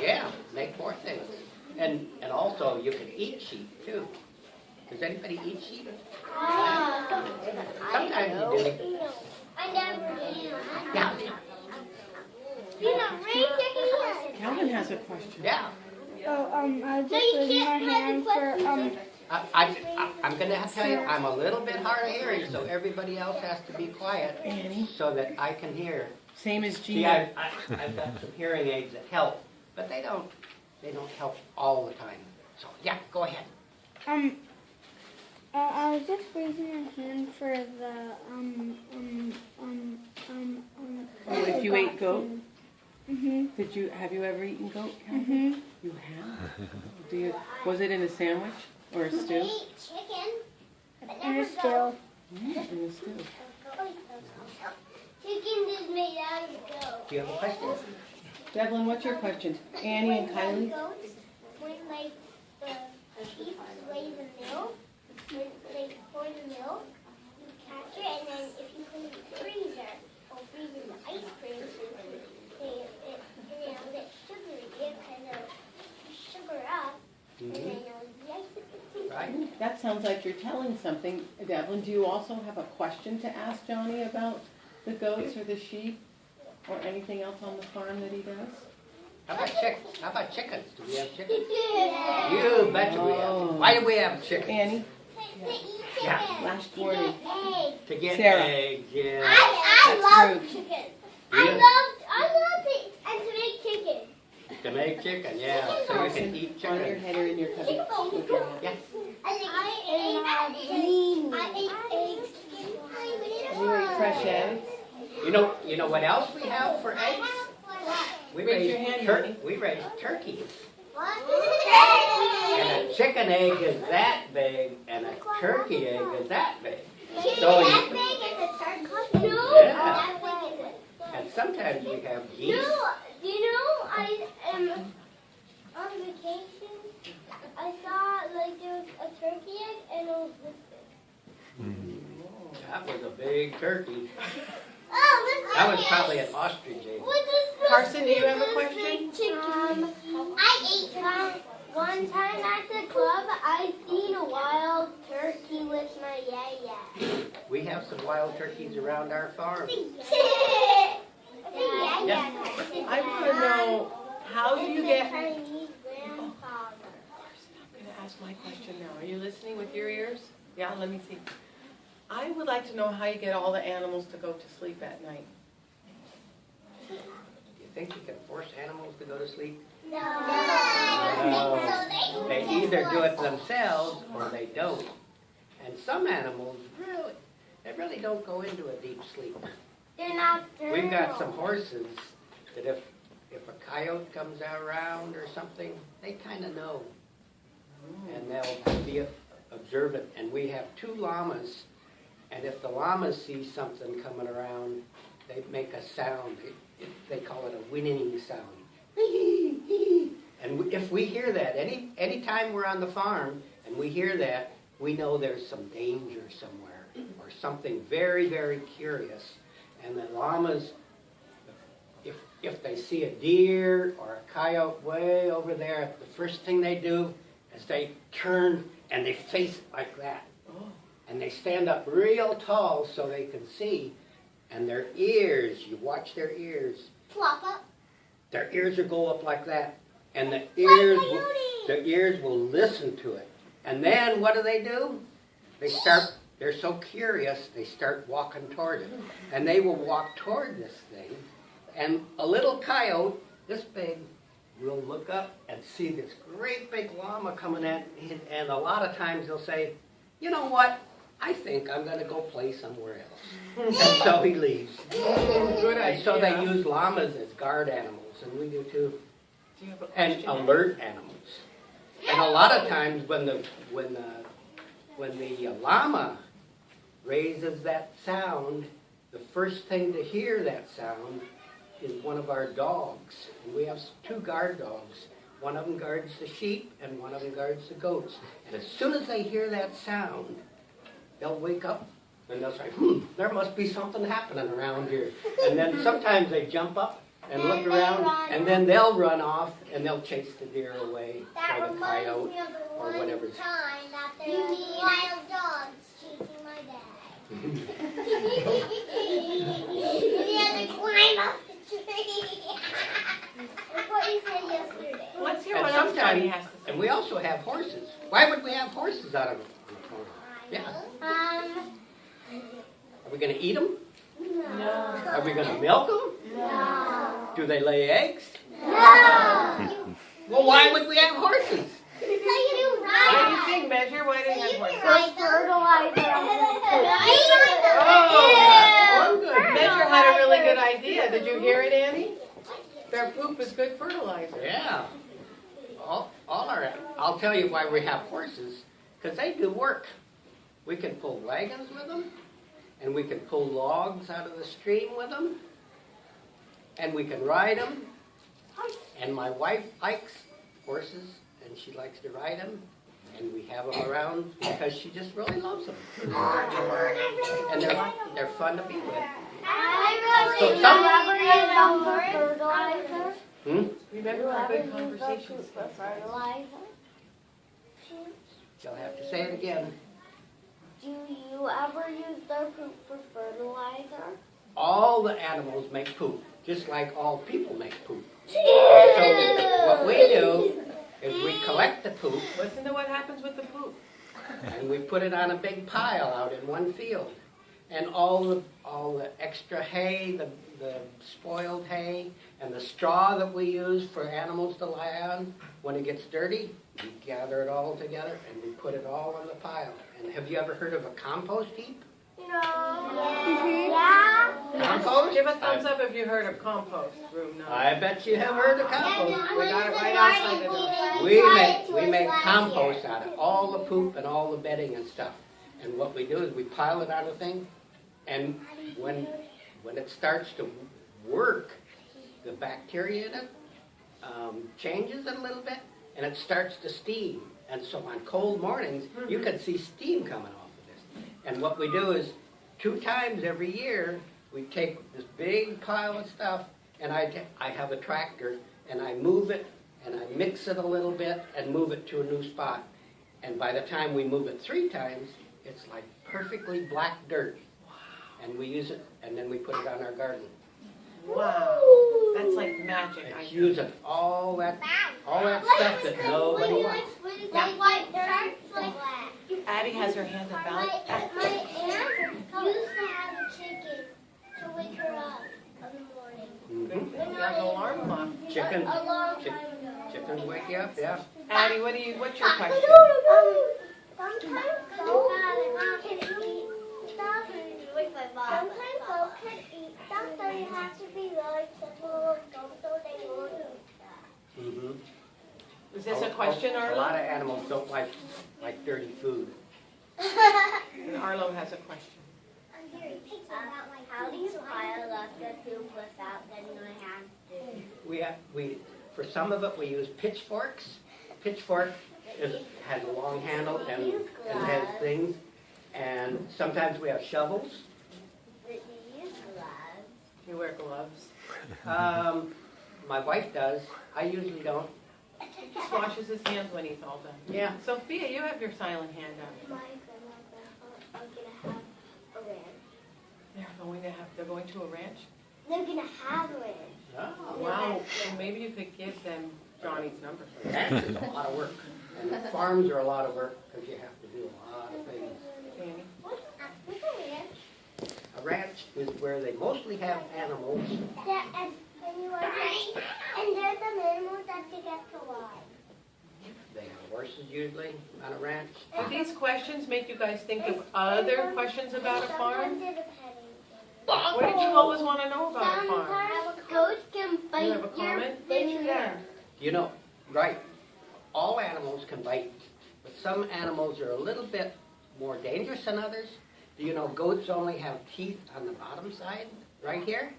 Yeah, make more things. And also you can eat sheep too. Does anybody eat sheep? Sometimes you do. I never did. Yeah. Calvin has a question. Yeah. I just raised my hand for, I'm going to tell you, I'm a little bit hard of hearing, so everybody else has to be quiet Annie? so that I can hear. Same as See, Gina. I've got some hearing aids that help, but they don't help all the time. So yeah, go ahead. I was just raising my hand for the, Oh, if you ate goat? Mhm. Have you ever eaten goat, Calvin? Mhm. You have? Was it in a sandwich or a stew? Eat chicken, but And never a stew. In a stew. Chicken is made out of goat. Do you have a question? Devlin, what's your question? Annie and Kylie? Goats, when like the sheep lay the milk, when they pour the milk, you catch it, and then if you put it in the freezer, or freeze in the ice cream, get sugary, it kind of sugar up, and then the ice cream. Right. That sounds like you're telling something. Devlin, do you also have a question to ask Johnny about the goats or the sheep or anything else on the farm that he does? How about chickens? Do we have chickens? Yeah. You betcha we Oh. have. Why do we have chickens? Annie? To eat chicken. Yeah. Last To morning. get eggs. To get Sarah. eggs, yeah. I That's love rude. chicken. Yeah. I love to make chicken. To make chicken, yeah. So you can eat On your chicken. head or in your cubby? With your hand. Yeah. I ate eggs. You eat fresh eggs? You know what else we have for eggs? We Raise your hand, Annie. we raise turkeys. What? And a chicken egg is that big, and a turkey egg is that big. Chicken So that you, big is a turkey. No. Yeah. That big is it. and sometimes we have geese. No. Do you know I am on vacation? I saw like there was a turkey egg and it was this big. That was a big turkey. Oh, That was probably an ostrich egg. What is this? Carson, do you have a This question? big chicken? I ate one time at the club. I seen a wild turkey with my yaya. We have some wild turkeys around our farm. I want to know, how do you get... Chinese grandfather. I'm going to ask my question now. Are you listening with your ears? Yeah, let me see. I would like to know how you get all the animals to go to sleep at night. Do you think you can force animals to go to sleep? No. No. They either do it themselves or they don't. And some animals really don't go into a deep sleep. They're not. We've got some horses that if a coyote comes around or something, they kind of know. And they'll be observant. And we have 2 llamas. And if the llamas see something coming around, they make a sound. They call it a whinnying sound. And if we hear that, any time we're on the farm and we hear that, we know there's some danger somewhere or something very, very curious. And the llamas, if they see a deer or a coyote way over there, the first thing they do is they turn and they face it like that. And they stand up real tall so they can see. And their ears, you watch their ears. Plop up. Their ears will go up like that. And the coyote. their ears will listen to it. And then what do? They're so curious, they start walking toward it. And they will walk toward this thing. And a little coyote, this big, will look up and see this great big llama coming at him. And a lot of times they'll say, you know what? I think I'm going to go play somewhere else. And so he leaves. Good idea. And so they use llamas as guard animals, and we do too. Do you have a And question? alert animals. And a lot of times when the llama raises that sound, the first thing to hear that sound is one of our dogs. And we have 2 guard dogs. One of them guards the sheep, and one of them guards the goats. And as soon as they hear that sound, they'll wake up and they'll say, there must be something happening around here. And then sometimes they jump up and look around, and then they'll run off and they'll chase the deer away That or the reminds coyote me of the or one whatever's. time that there was wild dogs chasing my dad. He had to climb up the tree. That's what you said yesterday. Let's hear And what else Johnny sometimes, has to say. and we also have horses. Why would we have horses out on the farm? Yeah. Are we gonna eat them? No. Are we gonna milk them? No. Do they lay eggs? No. Well, why would we have horses? So you do What do you right. think, Measure? Why do you have horses? Oh, good. Measure had a really good idea. Did you hear it, Annie? Their poop is good fertilizer. Yeah. I'll tell you why we have horses, because they do work. We can pull wagons with them, and we can pull logs out of the stream with them, and we can ride them. And my wife likes horses, and she likes to ride them, and we have them around because she just really loves them. And they're fun to be with. So fertilizer. Remember our good conversations. Fertilizer. You'll have to say it again. Do you ever use their poop for fertilizer? All the animals make poop, just like all people make poop. So what we do is we collect the poop Listen to what happens with the poop. and we put it on a big pile out in one field. And all the extra hay, the spoiled hay, and the straw that we use for animals to lie on, when it gets dirty, we gather it all together and we put it all on the pile. And have you ever heard of a compost heap? No. Yeah. Compost? Give a thumbs up if you heard of compost room. No. I bet you have heard of compost. We got it right outside the door. We make compost out of all the poop and all the bedding and stuff. And what we do is we pile it on a thing, and when it starts to work, the bacteria in it changes it a little bit, and it starts to steam. And so on cold mornings, you can see steam coming off of this. And what we do is 2 times every year, we take this big pile of stuff, and I have a tractor, and I move it, and I mix it a little bit, and move it to a new spot. And by the time we move it 3 times, it's like perfectly black dirt. And we use it, and then we put it on our garden. Wow. That's like magic. I It's think. using all that stuff that nobody wants. Addie has her hand up. My aunt used to have a chicken to wake her up in the morning. Mhm. You have an alarm clock. Chickens, A long time ago. chickens wake you up, yeah. Addie, what's your question? Sometimes goats can eat stuff. Sometimes goats can eat stuff, so you have to be really simple with goats so they won't eat stuff. Mhm. Is this a question, A lot Arlo? of animals don't like dirty food. And Arlo has a question. How do you pile up the poop without getting my hands dirty? For some of it, we use pitchforks. A pitchfork has a long handle and has things. And sometimes we have shovels. Do you use gloves? You wear gloves. My wife does. I usually don't. He just washes his hands when he's all done. Yeah. Sophia, you have your silent hand up. My grandma are gonna have a ranch. They're going to a ranch? They're gonna have a ranch. Oh, Wow. Well, maybe you could give them Johnny's number. ranch is a lot of work. And farms are a lot of work because you have to do a lot of things. Annie? What's a ranch? A ranch is where they mostly have animals. And there's some animals that you get to ride. They have horses usually on a ranch. Do these questions make you guys think of other questions about a farm? What did you always want to know about a farm? Sometimes goats can bite You have a your comment? finger. You know, right, all animals can bite, but some animals are a little bit more dangerous than others. Do you know goats only have teeth on the bottom side, right here?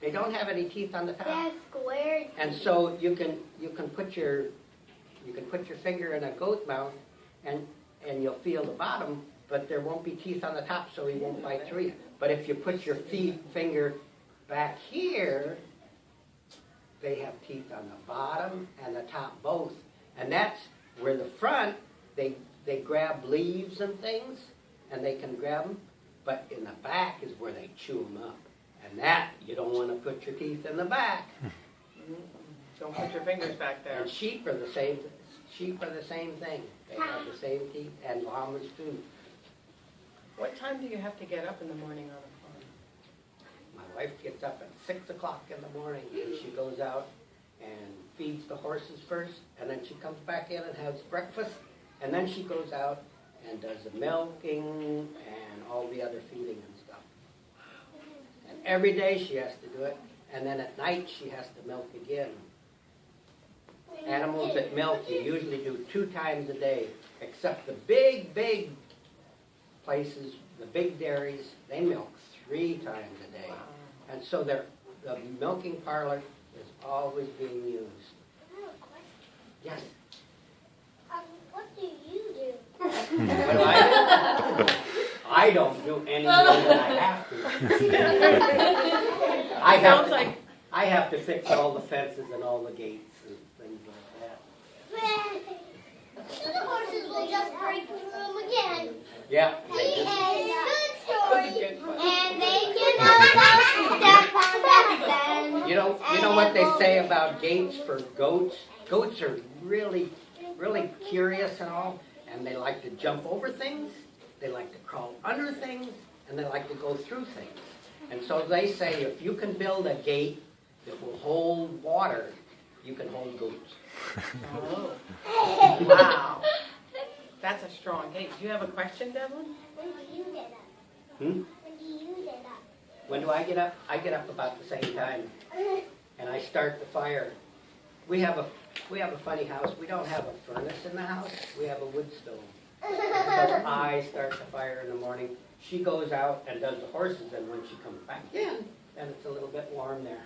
They don't have any teeth on the top. They're squared. And so you can put your finger in a goat mouth and you'll feel the bottom, but there won't be teeth on the top, so he won't bite through you. But if you put your finger back here, they have teeth on the bottom and the top both. And that's where the front, they grab leaves and things, and they can grab them. But in the back is where they chew them up. And that, you don't want to put your teeth in the back. Don't put your fingers back there. And sheep are the same. Sheep are the same thing. They have the same teeth, and llamas too. What time do you have to get up in the morning on a farm? My wife gets up at 6 o'clock in the morning, and she goes out and feeds the horses first, and then she comes back in and has breakfast, and then she goes out and does the milking and all the other feeding and stuff. And every day she has to do it, and then at night she has to milk again. Animals that milk, you usually do 2 times a day, except the big places, the big dairies, they milk 3 times a day. And so the milking parlor is always being used. Yes? What do you do? What do I do? I don't do any more than I have to. I have to fix all the fences and all the gates and things like that. The horses will just break through them again. Yeah. Good story. And they You know what they say about gates for goats? Goats are really curious and all, and they like to jump over things, they like to crawl under things, and they like to go through things. And so they say if you can build a gate that will hold water, you can hold goats. Oh. Wow. That's a strong gate. Do you have a question, Devlin? When do you get up? Hmm? When do you get up? When do I get up? I get up about the same time, and I start the fire. We have a funny house. We don't have a furnace in the house. We have a wood stove. So I start the fire in the morning. She goes out and does the horses, and when she comes back in, then it's a little bit warm there.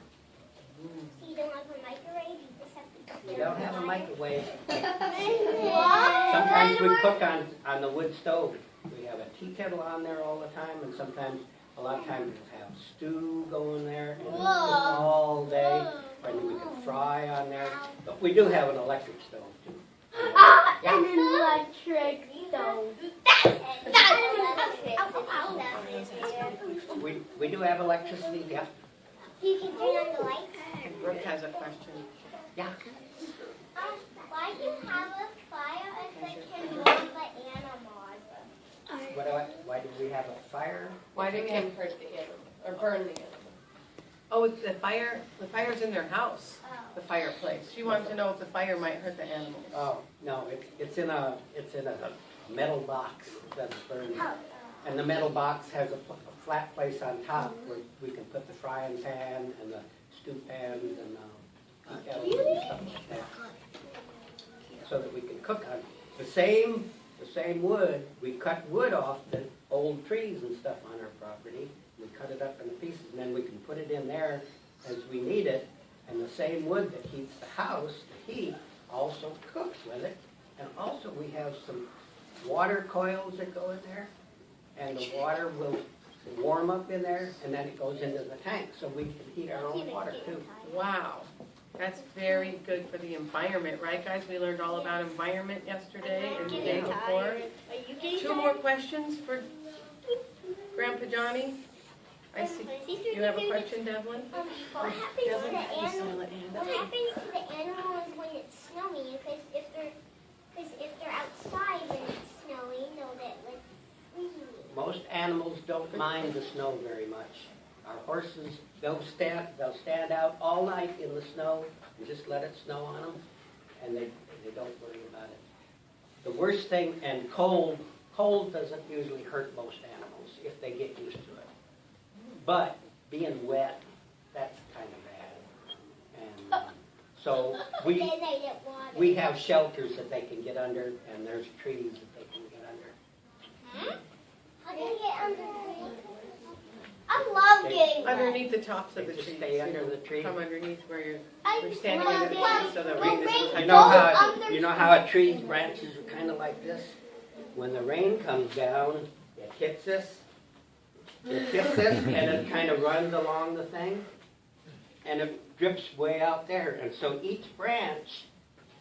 So you don't have a microwave? You just have to We don't have a microwave. What? Sometimes we cook on the wood stove. We have a tea kettle on there all the time, and sometimes, a lot of times we'll have stew going there and cook all day. And we can fry on there. But we do have an electric stove too. An electric stove. We do have electricity, yeah. You can turn on the lights. Brooke has a question. Yeah. Why do you have a fire if it can warm the animals? Why do we have a fire? Why did it hurt the animal or burn the animal? Oh, it's the fire's in their house, the fireplace. She wanted to know if the fire might hurt the animals. Oh, no, it's in a metal box that's burning. And the metal box has a flat place on top where we can put the frying pan and the stew pans and tea kettles and stuff like that. So that we can cook on the same wood. We cut wood off the old trees and stuff on our property. We cut it up into pieces, and then we can put it in there as we need it. And the same wood that heats the house, the heat, also cooks with it. And also we have some water coils that go in there, and the water will warm up in there, and then it goes into the tank, so we can heat our own water too. Wow. That's very good for the environment, right, guys? We learned all about environment yesterday and the day before. 2 more questions for Grandpa Johnny. I see. You have a question, Devlin? What happens to the animals? What happens to the animals when it's snowy? Because if they're outside when it's snowy, they'll get like freezing. Most animals don't mind the snow very much. Our horses, they'll stand out all night in the snow and just let it snow on them, and they don't worry about it. The worst thing, and cold doesn't usually hurt most animals if they get used to it. But being wet, that's kind of bad. And so we have shelters that they can get under, and there's trees that they can get under. How can you get under? I love getting wet. Underneath the tops of the They just trees. stay under the tree. Come underneath where you're I standing love under the it. tree so the rain doesn't touch You you. know how a tree's branches are kind of like this? when the rain comes down, it hits this. It hits this, and it kind of runs along the thing, and it drips way out there. And so each branch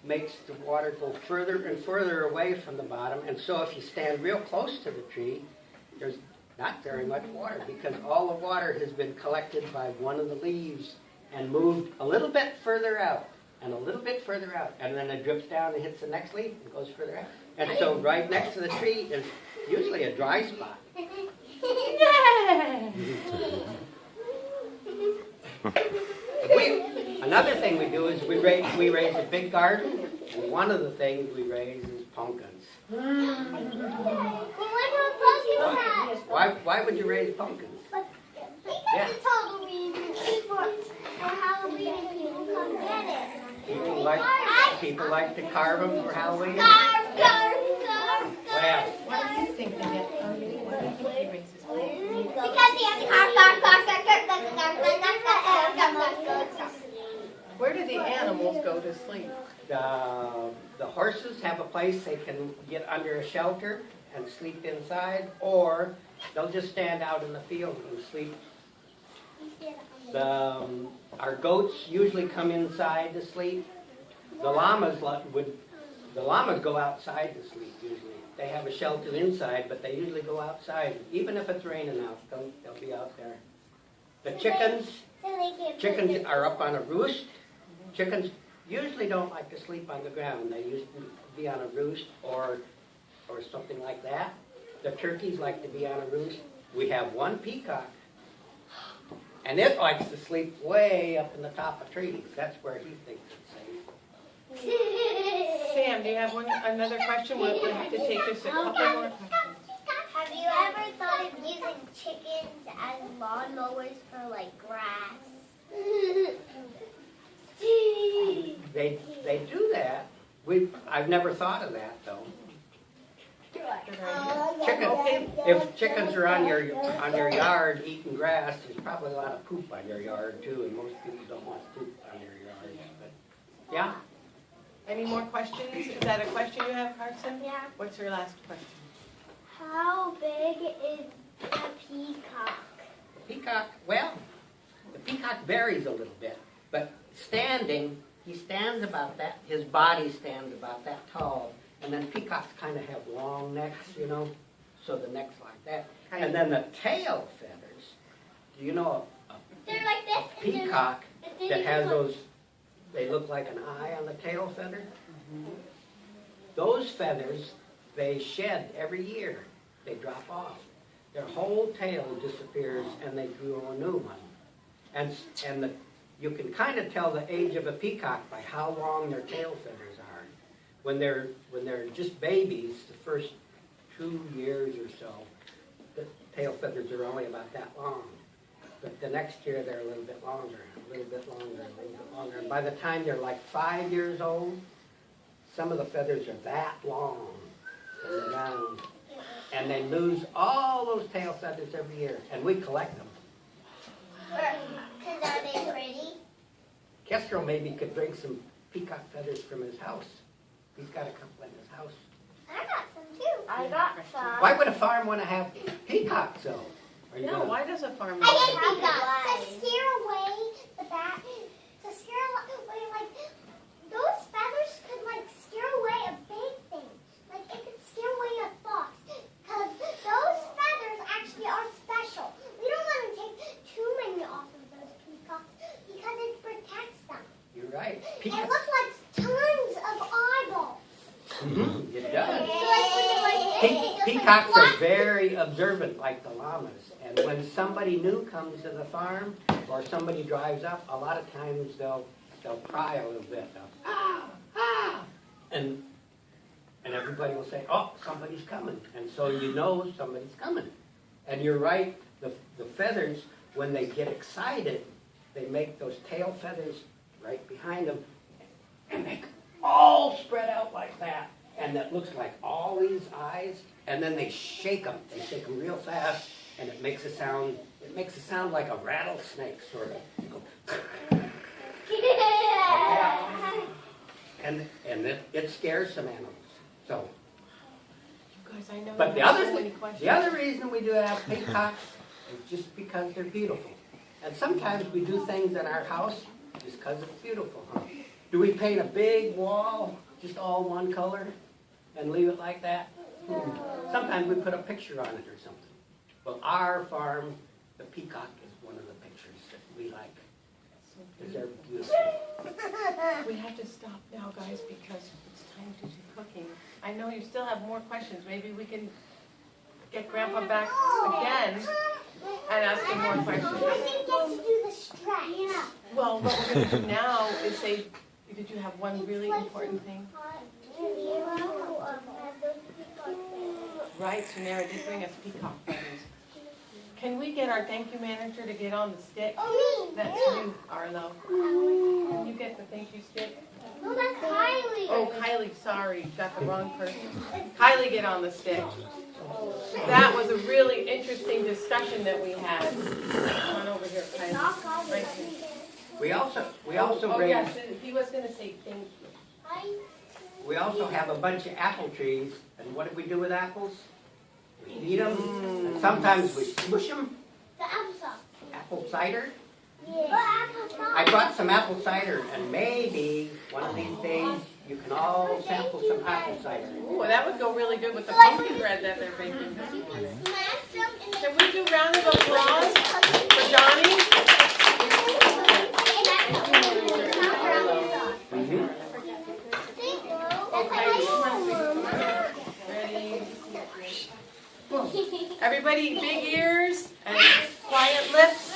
makes the water go further and further away from the bottom. And so if you stand real close to the tree, there's not very much water because all the water has been collected by one of the leaves and moved a little bit further out and a little bit further out. And then it drips down and hits the next leaf and goes further out. And so right next to the tree is usually a dry spot. Another thing we do is we raise a big garden, and one of the things we raise is pumpkins. Why would you raise pumpkins? Because it's Halloween for Halloween and people come get it. People like to carve them for Halloween? Carve. Well, Why do you think they get? Why do you think he raises? Because they have to carve. Where do the animals go to sleep? the horses have a place they can get under a shelter and sleep inside, or they'll just stand out in the field and sleep. Our goats usually come inside to sleep. The llamas go outside to sleep usually. They have a shelter inside, but they usually go outside. Even if it's raining out, they'll be out there. The chickens are up on a roost. Chickens usually don't like to sleep on the ground. They used to be on a roost or something like that. The turkeys like to be on a roost. We have one peacock, and it likes to sleep way up in the top of trees. That's where he thinks it's safe. Sam, do you have another question? We'll have to take just a couple more questions. Have you ever thought of using chickens as lawnmowers for like grass? They do that. I've never thought of that though. If chickens are on your yard eating grass, there's probably a lot of poop on your yard too, and most people don't want poop on their yards. But yeah. Any more questions? Is that a question you have, Carson? Yeah. What's your last question? How big is a peacock? Peacock, well, the peacock varies a little bit, but he stands about that, his body stands about that tall, and then peacocks kind of have long necks, so the neck's like that. And then the tail feathers, do you know They're like this. a peacock that has those, they look like an eye on the tail feather? Those feathers, they shed every year. They drop off. Their whole tail disappears and they grow a new one. And you can kind of tell the age of a peacock by how long their tail feathers are. When they're just babies, the first 2 years or so, the tail feathers are only about that long. But the next year they're a little bit longer, a little bit longer, a little bit longer. And by the time they're like 5 years old, some of the feathers are that long from the ground. And they lose all those tail feathers every year, and we collect them. Because are they pretty? Kestrel maybe could bring some peacock feathers from his house. He's got a couple in his house. I got some too. I got some. Why would a farm want to have peacocks, though? No, why does a farmer? I get peacocks to scare away the bat. To scare away, like, those feathers could, like, scare away a big thing. Like, it could scare away a fox. Because those feathers actually are special. We don't want to take too many off of those peacocks because it protects them. You're right. It looks like tons of eyeballs. Mm-hmm. It does. So like when you're like, Peacocks are very observant, like the llamas. And when somebody new comes to the farm or somebody drives up, a lot of times they'll cry a little bit. And everybody will say, "Oh, somebody's coming," and so you know somebody's coming. And you're right. The feathers, when they get excited, they make those tail feathers right behind them, and they all spread out like that, and it looks like all these eyes. And then they shake them. They shake them real fast, and it makes a sound. It makes a sound like a rattlesnake, sort of. And it scares some animals. So. You Because I know But you the have other, so many questions. the other reason we do have peacocks is just because they're beautiful. And sometimes we do things in our house just because it's beautiful. Huh? Do we paint a big wall, just all one color, and leave it like that? Sometimes we put a picture on it or something. Well, our farm, the peacock is one of the pictures that we like. Because they're beautiful. We have to stop now, guys, because it's time to do cooking. I know you still have more questions. Maybe we can get Grandpa back again and ask him more questions. I didn't get to do the stretch. Well, what we're going to do now is say, did you have one really important thing? Right, Sunera did bring us peacock feathers. Can we get our thank you manager to get on the stick? That's you, Arlo. Can you get the thank you stick? No, that's Kylie. Oh, Kylie, sorry, got the wrong person. Kylie, get on the stick. That was a really interesting discussion that we had. Come on over here, Kylie. Right here. We also Oh, raise, yes, he was going to say thank you. we also have a bunch of apple trees, and what do we do with apples? We eat them, and sometimes we smush them. The applesauce. Apple cider. Yeah. I brought some apple cider, and maybe one of these days you can all sample some apple cider. Ooh, that would go really good with the pumpkin bread that they're baking. You can smash them in the Can we do round of applause for Johnny? Ready? Everybody, big ears and quiet lips.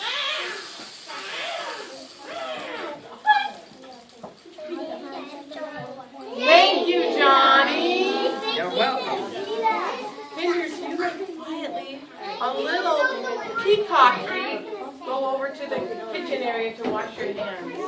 Thank you, Johnny. You're welcome. Fingers, you look quietly. A little peacock treat. Go over to the kitchen area to wash your hands.